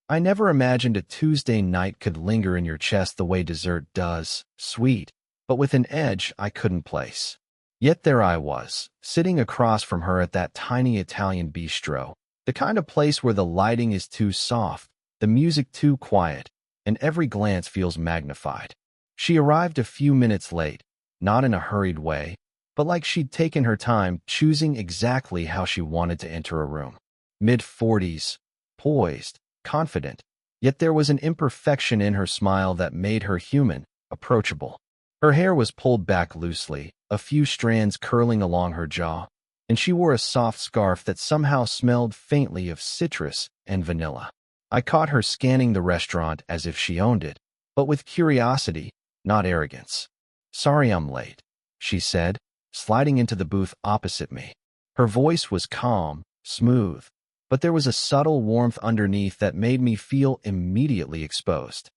I never imagined a Tuesday night could linger in your chest the way dessert does, sweet, but with an edge I couldn't place. Yet there I was, sitting across from her at that tiny Italian bistro, the kind of place where the lighting is too soft, the music too quiet, and every glance feels magnified. She arrived a few minutes late, not in a hurried way, but like she'd taken her time, choosing exactly how she wanted to enter a room. Mid-40s, poised, confident, yet there was an imperfection in her smile that made her human, approachable. Her hair was pulled back loosely, a few strands curling along her jaw, and she wore a soft scarf that somehow smelled faintly of citrus and vanilla. I caught her scanning the restaurant as if she owned it, but with curiosity, not arrogance. "Sorry I'm late," she said, sliding into the booth opposite me. Her voice was calm, smooth, but there was a subtle warmth underneath that made me feel immediately exposed.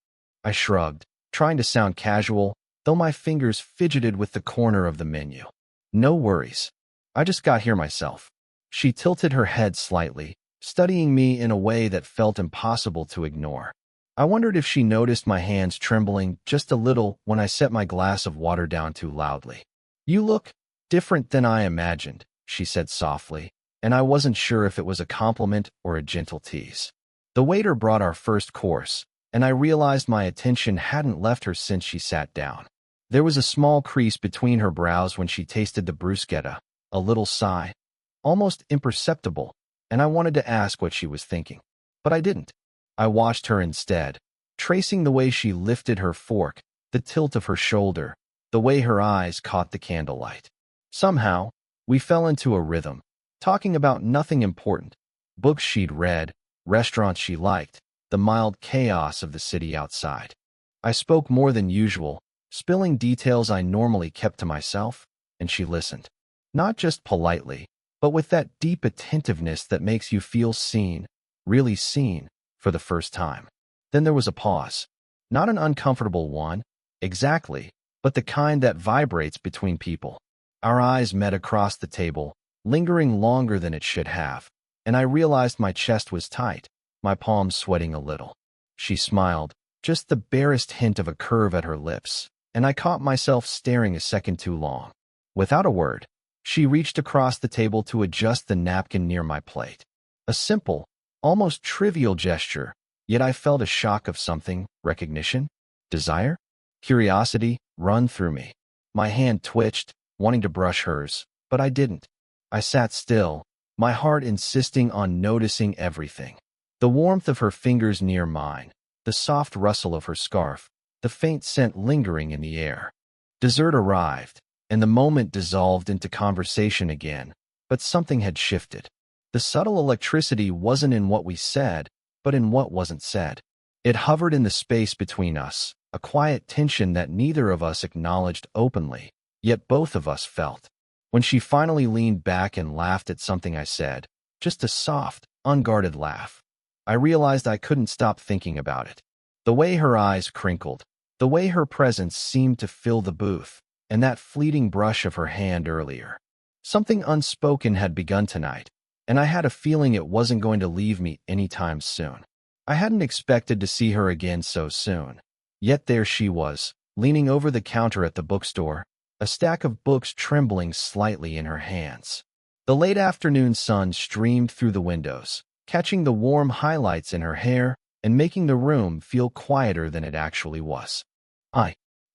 I shrugged, trying to sound casual, though my fingers fidgeted with the corner of the menu. "No worries. I just got here myself." She tilted her head slightly, studying me in a way that felt impossible to ignore. I wondered if she noticed my hands trembling just a little when I set my glass of water down too loudly. "You look different than I imagined," she said softly, and I wasn't sure if it was a compliment or a gentle tease. The waiter brought our first course, and I realized my attention hadn't left her since she sat down. There was a small crease between her brows when she tasted the bruschetta, a little sigh, almost imperceptible, and I wanted to ask what she was thinking. But I didn't. I watched her instead, tracing the way she lifted her fork, the tilt of her shoulder, the way her eyes caught the candlelight. Somehow, we fell into a rhythm, talking about nothing important, books she'd read, restaurants she liked, the mild chaos of the city outside. I spoke more than usual, spilling details I normally kept to myself, and she listened. Not just politely, but with that deep attentiveness that makes you feel seen, really seen, for the first time. Then there was a pause. Not an uncomfortable one, exactly, but the kind that vibrates between people. Our eyes met across the table, lingering longer than it should have, and I realized my chest was tight, my palms sweating a little. She smiled, just the barest hint of a curve at her lips, and I caught myself staring a second too long. Without a word, she reached across the table to adjust the napkin near my plate. A simple, almost trivial gesture, yet I felt a shock of something, recognition, desire, curiosity, run through me. My hand twitched, wanting to brush hers, but I didn't. I sat still, my heart insisting on noticing everything. The warmth of her fingers near mine, the soft rustle of her scarf, the faint scent lingering in the air. Dessert arrived, and the moment dissolved into conversation again, but something had shifted. The subtle electricity wasn't in what we said, but in what wasn't said. It hovered in the space between us, a quiet tension that neither of us acknowledged openly, yet both of us felt. When she finally leaned back and laughed at something I said, just a soft, unguarded laugh, I realized I couldn't stop thinking about it. The way her eyes crinkled, the way her presence seemed to fill the booth, and that fleeting brush of her hand earlier. Something unspoken had begun tonight, and I had a feeling it wasn't going to leave me anytime soon. I hadn't expected to see her again so soon. Yet there she was, leaning over the counter at the bookstore, a stack of books trembling slightly in her hands. The late afternoon sun streamed through the windows, catching the warm highlights in her hair and making the room feel quieter than it actually was.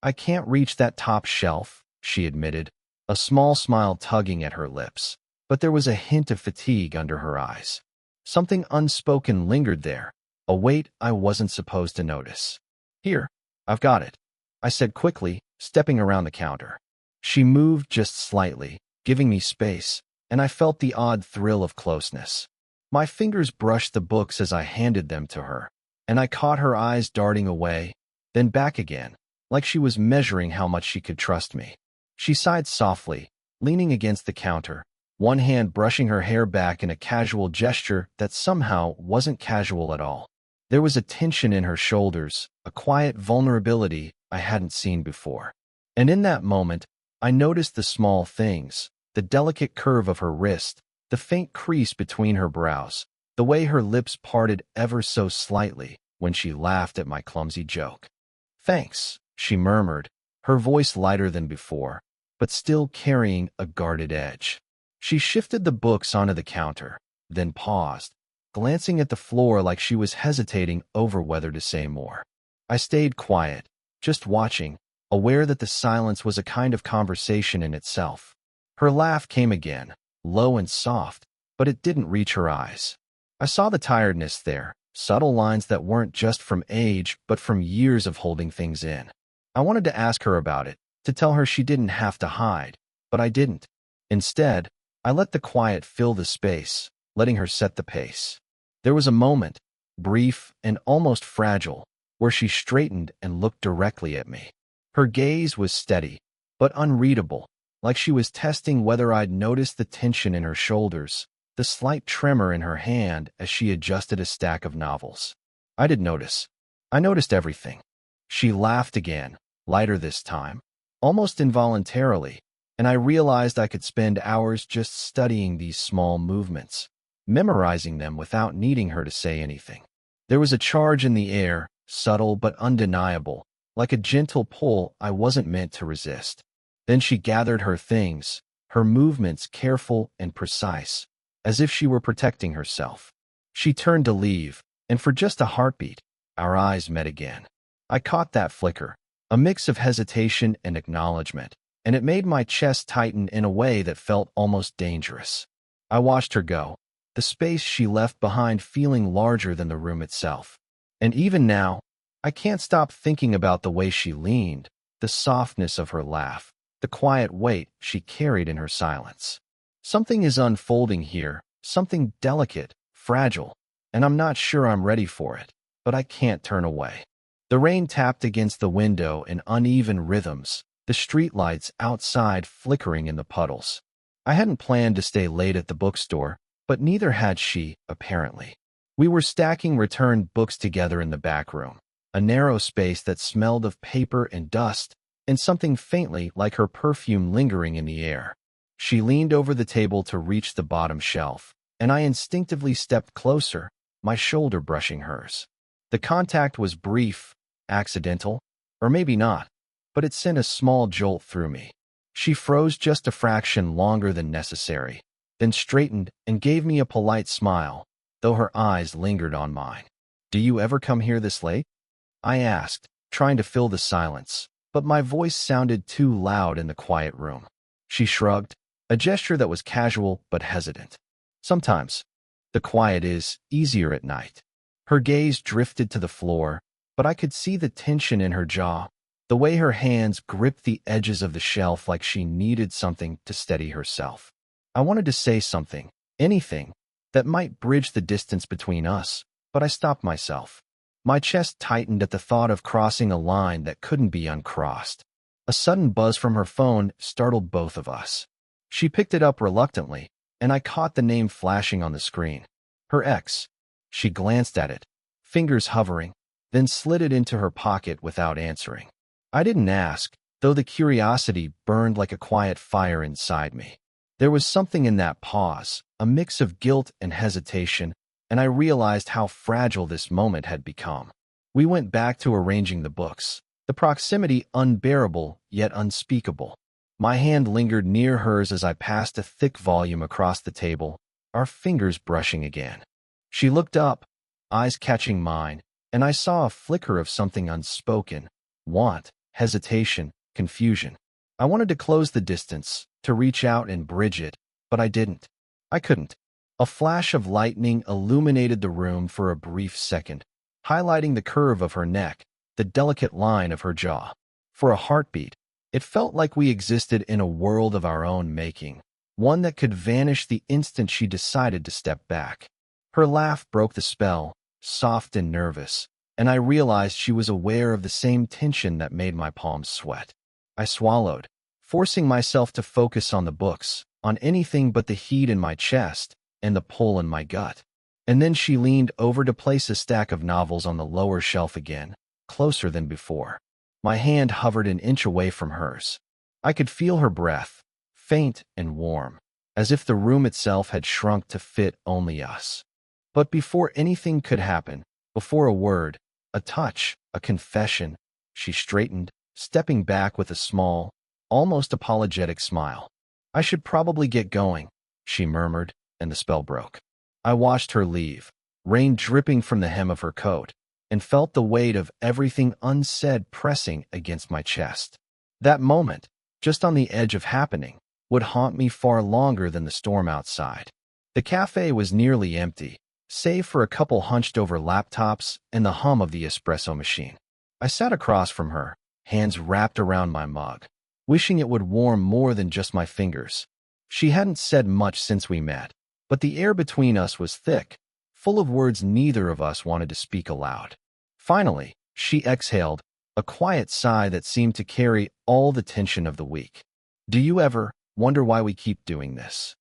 I can't reach that top shelf," she admitted, a small smile tugging at her lips, but there was a hint of fatigue under her eyes. Something unspoken lingered there, a weight I wasn't supposed to notice. "Here, I've got it," I said quickly, stepping around the counter. She moved just slightly, giving me space, and I felt the odd thrill of closeness. My fingers brushed the books as I handed them to her, and I caught her eyes darting away, then back again, like she was measuring how much she could trust me. She sighed softly, leaning against the counter, one hand brushing her hair back in a casual gesture that somehow wasn't casual at all. There was a tension in her shoulders, a quiet vulnerability I hadn't seen before. And in that moment, I noticed the small things, the delicate curve of her wrist, the faint crease between her brows, the way her lips parted ever so slightly when she laughed at my clumsy joke. "Thanks," she murmured, her voice lighter than before, but still carrying a guarded edge. She shifted the books onto the counter, then paused, glancing at the floor like she was hesitating over whether to say more. I stayed quiet, just watching, aware that the silence was a kind of conversation in itself. Her laugh came again, low and soft, but it didn't reach her eyes. I saw the tiredness there, subtle lines that weren't just from age but from years of holding things in. I wanted to ask her about it, to tell her she didn't have to hide, but I didn't. Instead, I let the quiet fill the space, letting her set the pace. There was a moment, brief and almost fragile, where she straightened and looked directly at me. Her gaze was steady, but unreadable, like she was testing whether I'd noticed the tension in her shoulders, the slight tremor in her hand as she adjusted a stack of novels. I did notice. I noticed everything. She laughed again, lighter this time, almost involuntarily, and I realized I could spend hours just studying these small movements, memorizing them without needing her to say anything. There was a charge in the air, subtle but undeniable, like a gentle pull I wasn't meant to resist. Then she gathered her things, her movements careful and precise, as if she were protecting herself. She turned to leave, and for just a heartbeat, our eyes met again. I caught that flicker, a mix of hesitation and acknowledgement, and it made my chest tighten in a way that felt almost dangerous. I watched her go, the space she left behind feeling larger than the room itself. And even now, I can't stop thinking about the way she leaned, the softness of her laugh, the quiet weight she carried in her silence. Something is unfolding here, something delicate, fragile, and I'm not sure I'm ready for it, but I can't turn away. The rain tapped against the window in uneven rhythms, the streetlights outside flickering in the puddles. I hadn't planned to stay late at the bookstore, but neither had she, apparently. We were stacking returned books together in the back room, a narrow space that smelled of paper and dust, and something faintly like her perfume lingering in the air. She leaned over the table to reach the bottom shelf, and I instinctively stepped closer, my shoulder brushing hers. The contact was brief, accidental, or maybe not, but it sent a small jolt through me. She froze just a fraction longer than necessary, then straightened and gave me a polite smile, though her eyes lingered on mine. "Do you ever come here this late?" I asked, trying to fill the silence, but my voice sounded too loud in the quiet room. She shrugged, a gesture that was casual but hesitant. "Sometimes. The quiet is easier at night." Her gaze drifted to the floor, but I could see the tension in her jaw, the way her hands gripped the edges of the shelf like she needed something to steady herself. I wanted to say something, anything, that might bridge the distance between us, but I stopped myself. My chest tightened at the thought of crossing a line that couldn't be uncrossed. A sudden buzz from her phone startled both of us. She picked it up reluctantly, and I caught the name flashing on the screen. Her ex. She glanced at it, fingers hovering, then slid it into her pocket without answering. I didn't ask, though the curiosity burned like a quiet fire inside me. There was something in that pause, a mix of guilt and hesitation, and I realized how fragile this moment had become. We went back to arranging the books, the proximity unbearable yet unspeakable. My hand lingered near hers as I passed a thick volume across the table, our fingers brushing again. She looked up, eyes catching mine, and I saw a flicker of something unspoken, want, hesitation, confusion. I wanted to close the distance, to reach out and bridge it, but I didn't. I couldn't. A flash of lightning illuminated the room for a brief second, highlighting the curve of her neck, the delicate line of her jaw. For a heartbeat, it felt like we existed in a world of our own making, one that could vanish the instant she decided to step back. Her laugh broke the spell, soft and nervous, and I realized she was aware of the same tension that made my palms sweat. I swallowed, forcing myself to focus on the books, on anything but the heat in my chest and the pull in my gut. And then she leaned over to place a stack of novels on the lower shelf again, closer than before. My hand hovered an inch away from hers. I could feel her breath, faint and warm, as if the room itself had shrunk to fit only us. But before anything could happen, before a word, a touch, a confession, she straightened, stepping back with a small, almost apologetic smile. "I should probably get going," she murmured, and the spell broke. I watched her leave, rain dripping from the hem of her coat, and felt the weight of everything unsaid pressing against my chest. That moment, just on the edge of happening, would haunt me far longer than the storm outside. The cafe was nearly empty, save for a couple hunched-over laptops and the hum of the espresso machine. I sat across from her, hands wrapped around my mug, wishing it would warm more than just my fingers. She hadn't said much since we met, but the air between us was thick, full of words neither of us wanted to speak aloud. Finally, she exhaled, a quiet sigh that seemed to carry all the tension of the week. "Do you ever wonder why we keep doing this?"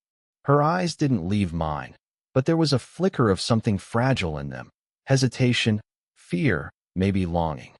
Her eyes didn't leave mine, but there was a flicker of something fragile in them. Hesitation, fear, maybe longing.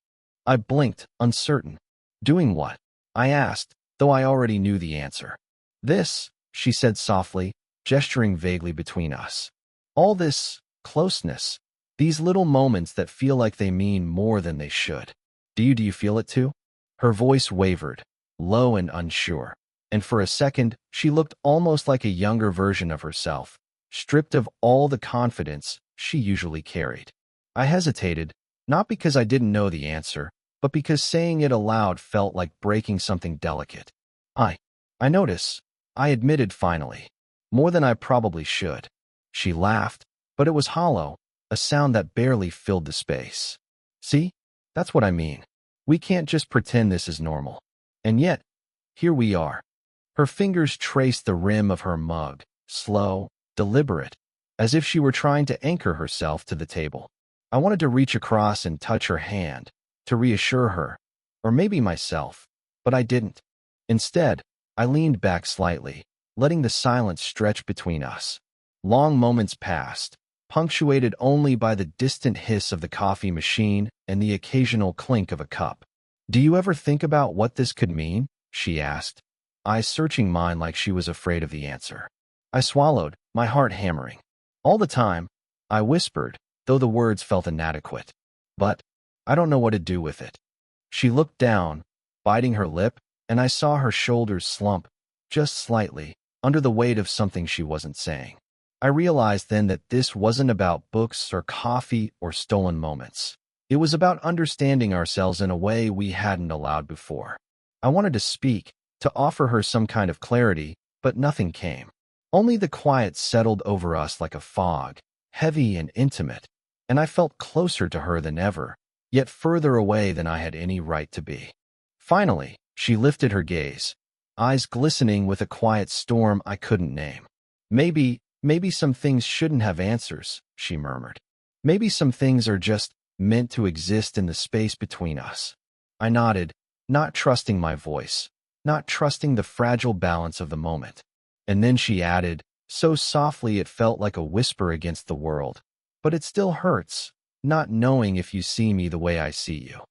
I blinked, uncertain. "Doing what?" I asked, though I already knew the answer. "This," she said softly, gesturing vaguely between us. "All this closeness, these little moments that feel like they mean more than they should. Do you feel it too?" Her voice wavered, low and unsure, and for a second she looked almost like a younger version of herself, stripped of all the confidence she usually carried. I hesitated, not because I didn't know the answer, but because saying it aloud felt like breaking something delicate. I notice," I admitted finally, "more than I probably should." She laughed, but it was hollow, a sound that barely filled the space. "See? That's what I mean. We can't just pretend this is normal. And yet, here we are." Her fingers traced the rim of her mug, slow, deliberate, as if she were trying to anchor herself to the table. I wanted to reach across and touch her hand, to reassure her, or maybe myself, but I didn't. Instead, I leaned back slightly, letting the silence stretch between us. Long moments passed, punctuated only by the distant hiss of the coffee machine and the occasional clink of a cup. "Do you ever think about what this could mean?" she asked, eyes searching mine like she was afraid of the answer. I swallowed, my heart hammering. "All the time," I whispered, though the words felt inadequate. "But I don't know what to do with it." She looked down, biting her lip, and I saw her shoulders slump, just slightly, under the weight of something she wasn't saying. I realized then that this wasn't about books or coffee or stolen moments. It was about understanding ourselves in a way we hadn't allowed before. I wanted to speak, to offer her some kind of clarity, but nothing came. Only the quiet settled over us like a fog, heavy and intimate, and I felt closer to her than ever, yet further away than I had any right to be. Finally, she lifted her gaze, eyes glistening with a quiet storm I couldn't name. Maybe some things shouldn't have answers," she murmured. "Maybe some things are just meant to exist in the space between us." I nodded, not trusting my voice, not trusting the fragile balance of the moment. And then she added, so softly it felt like a whisper against the world, "But it still hurts, not knowing if you see me the way I see you."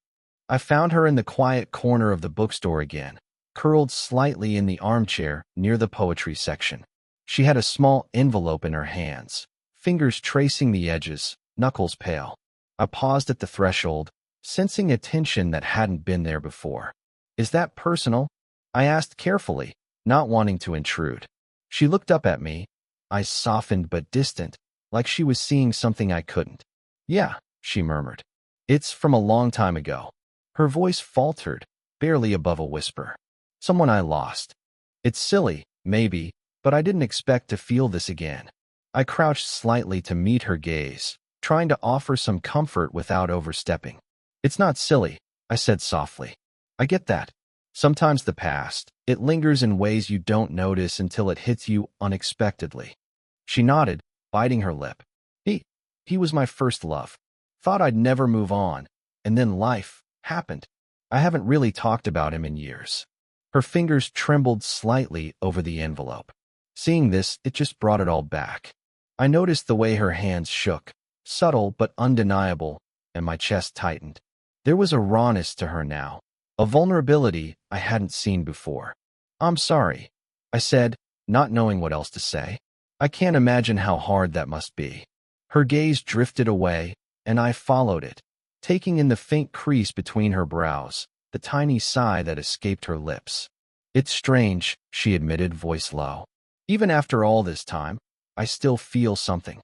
I found her in the quiet corner of the bookstore again, curled slightly in the armchair near the poetry section. She had a small envelope in her hands, fingers tracing the edges, knuckles pale. I paused at the threshold, sensing a tension that hadn't been there before. "Is that personal?" I asked carefully, not wanting to intrude. She looked up at me, eyes softened but distant, like she was seeing something I couldn't. "Yeah," she murmured. "It's from a long time ago." Her voice faltered, barely above a whisper. "Someone I lost. It's silly, maybe, but I didn't expect to feel this again." I crouched slightly to meet her gaze, trying to offer some comfort without overstepping. "It's not silly," I said softly. "I get that. Sometimes the past, it lingers in ways you don't notice until it hits you unexpectedly." She nodded, biting her lip. He was my first love. Thought I'd never move on, and then life happened. I haven't really talked about him in years." Her fingers trembled slightly over the envelope. Seeing this, it just brought it all back. I noticed the way her hands shook, subtle but undeniable, and my chest tightened. There was a rawness to her now, a vulnerability I hadn't seen before. "I'm sorry," I said, not knowing what else to say. "I can't imagine how hard that must be." Her gaze drifted away, and I followed it, taking in the faint crease between her brows, the tiny sigh that escaped her lips. It's strange, she admitted, voice low. Even after all this time, I still feel something.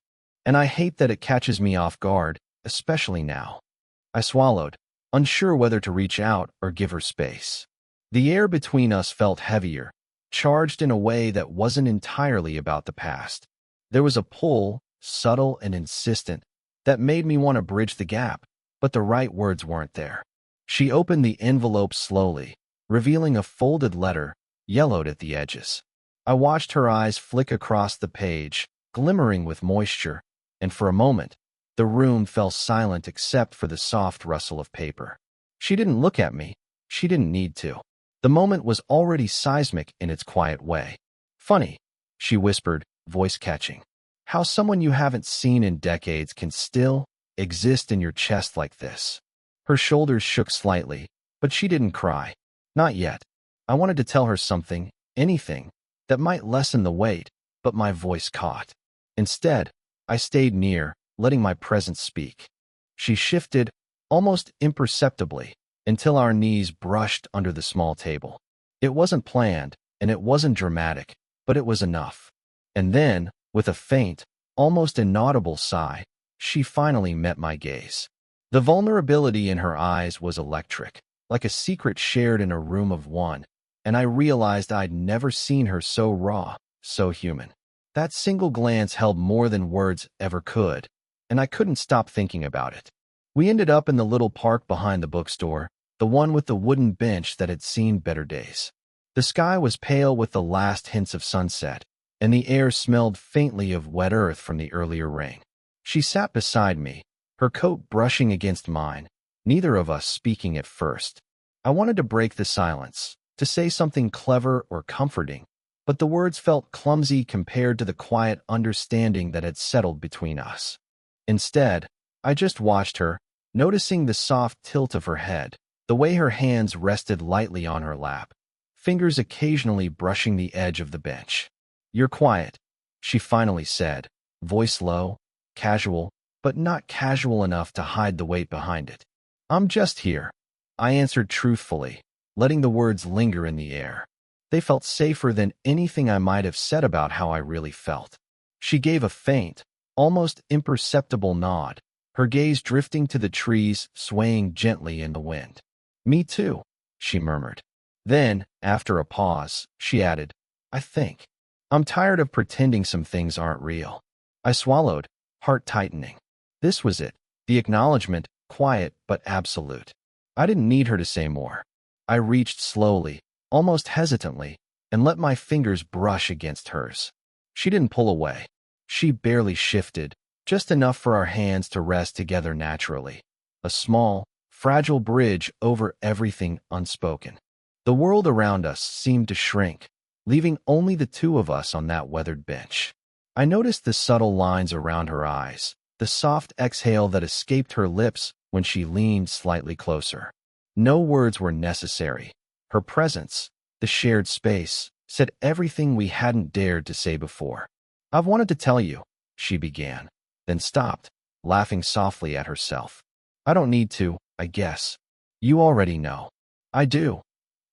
And I hate that it catches me off guard, especially now. I swallowed, unsure whether to reach out or give her space. The air between us felt heavier, charged in a way that wasn't entirely about the past. There was a pull, subtle and insistent, that made me want to bridge the gap, but the right words weren't there. She opened the envelope slowly, revealing a folded letter, yellowed at the edges. I watched her eyes flick across the page, glimmering with moisture, and for a moment, the room fell silent except for the soft rustle of paper. She didn't look at me. She didn't need to. The moment was already seismic in its quiet way. Funny, she whispered, voice catching. How someone you haven't seen in decades can still exist in your chest like this. Her shoulders shook slightly, but she didn't cry. Not yet. I wanted to tell her something, anything, that might lessen the weight, but my voice caught. Instead, I stayed near, letting my presence speak. She shifted, almost imperceptibly, until our knees brushed under the small table. It wasn't planned, and it wasn't dramatic, but it was enough. And then, with a faint, almost inaudible sigh, she finally met my gaze. The vulnerability in her eyes was electric, like a secret shared in a room of one, and I realized I'd never seen her so raw, so human. That single glance held more than words ever could, and I couldn't stop thinking about it. We ended up in the little park behind the bookstore, the one with the wooden bench that had seen better days. The sky was pale with the last hints of sunset, and the air smelled faintly of wet earth from the earlier rain. She sat beside me, her coat brushing against mine, neither of us speaking at first. I wanted to break the silence, to say something clever or comforting, but the words felt clumsy compared to the quiet understanding that had settled between us. Instead, I just watched her, noticing the soft tilt of her head, the way her hands rested lightly on her lap, fingers occasionally brushing the edge of the bench. You're quiet, she finally said, voice low, casual, but not casual enough to hide the weight behind it. I'm just here, I answered truthfully, letting the words linger in the air. They felt safer than anything I might have said about how I really felt. She gave a faint, almost imperceptible nod, her gaze drifting to the trees swaying gently in the wind. Me too, she murmured. Then, after a pause, she added, I think. I'm tired of pretending some things aren't real. I swallowed, heart tightening. This was it, the acknowledgement, quiet but absolute. I didn't need her to say more. I reached slowly, almost hesitantly, and let my fingers brush against hers. She didn't pull away. She barely shifted, just enough for our hands to rest together naturally. A small, fragile bridge over everything unspoken. The world around us seemed to shrink, leaving only the two of us on that weathered bench. I noticed the subtle lines around her eyes, the soft exhale that escaped her lips when she leaned slightly closer. No words were necessary. Her presence, the shared space, said everything we hadn't dared to say before. I've wanted to tell you, she began, then stopped, laughing softly at herself. I don't need to, I guess. You already know. I do,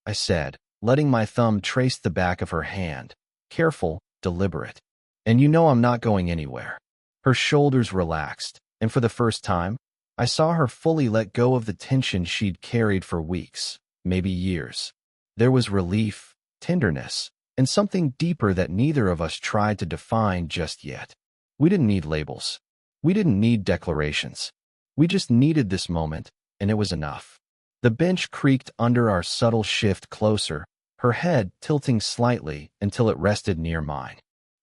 I said, letting my thumb trace the back of her hand, careful, deliberate. And you know I'm not going anywhere. Her shoulders relaxed, and for the first time, I saw her fully let go of the tension she'd carried for weeks, maybe years. There was relief, tenderness, and something deeper that neither of us tried to define just yet. We didn't need labels. We didn't need declarations. We just needed this moment, and it was enough. The bench creaked under our subtle shift closer, her head tilting slightly until it rested near mine.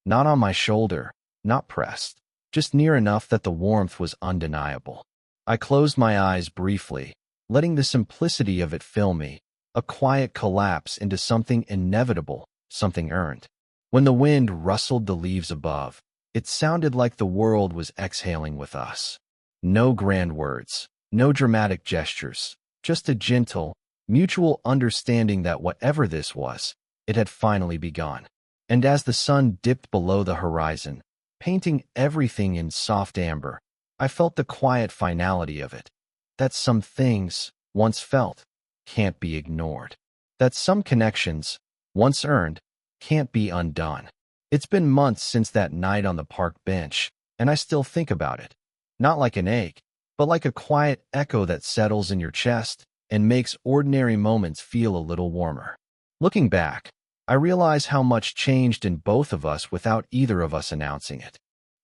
Not on my shoulder, not pressed, just near enough that the warmth was undeniable. I closed my eyes briefly, letting the simplicity of it fill me, a quiet collapse into something inevitable, something earned. When the wind rustled the leaves above, it sounded like the world was exhaling with us. No grand words, no dramatic gestures, just a gentle, mutual understanding that whatever this was, it had finally begun. And as the sun dipped below the horizon, painting everything in soft amber. I felt the quiet finality of it, that some things, once felt, can't be ignored, that some connections, once earned, can't be undone. It's been months since that night on the park bench, and I still think about it. Not like an ache, but like a quiet echo that settles in your chest and makes ordinary moments feel a little warmer. Looking back, I realize how much changed in both of us without either of us announcing it.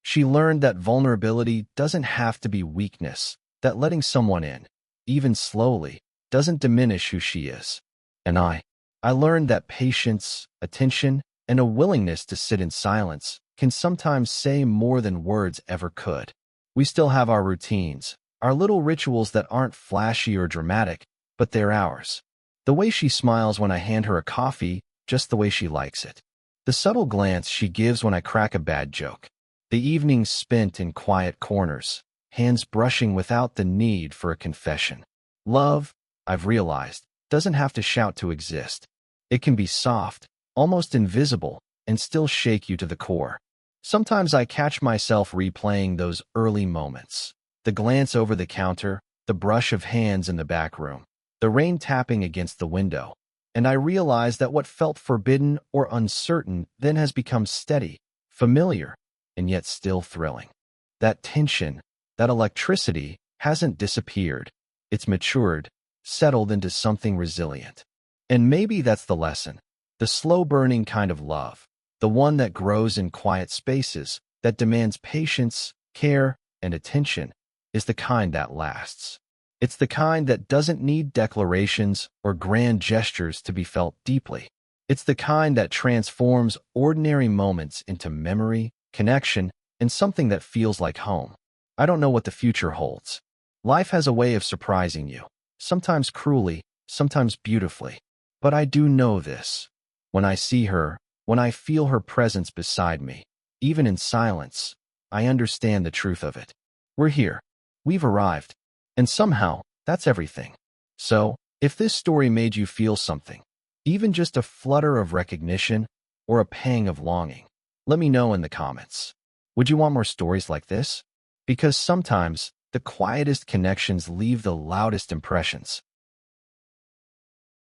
She learned that vulnerability doesn't have to be weakness, that letting someone in, even slowly, doesn't diminish who she is. And I learned that patience, attention, and a willingness to sit in silence can sometimes say more than words ever could. We still have our routines, our little rituals that aren't flashy or dramatic, but they're ours. The way she smiles when I hand her a coffee, just the way she likes it. The subtle glance she gives when I crack a bad joke. The evenings spent in quiet corners, hands brushing without the need for a confession. Love, I've realized, doesn't have to shout to exist. It can be soft, almost invisible, and still shake you to the core. Sometimes I catch myself replaying those early moments. The glance over the counter, the brush of hands in the back room, the rain tapping against the window. And I realize that what felt forbidden or uncertain then has become steady, familiar, and yet still thrilling. That tension, that electricity, hasn't disappeared. It's matured, settled into something resilient. And maybe that's the lesson. The slow-burning kind of love, the one that grows in quiet spaces, that demands patience, care, and attention, is the kind that lasts. It's the kind that doesn't need declarations or grand gestures to be felt deeply. It's the kind that transforms ordinary moments into memory, connection, and something that feels like home. I don't know what the future holds. Life has a way of surprising you, sometimes cruelly, sometimes beautifully. But I do know this. When I see her, when I feel her presence beside me, even in silence, I understand the truth of it. We're here. We've arrived. And somehow, that's everything. So, if this story made you feel something, even just a flutter of recognition or a pang of longing, let me know in the comments. Would you want more stories like this? Because sometimes, the quietest connections leave the loudest impressions.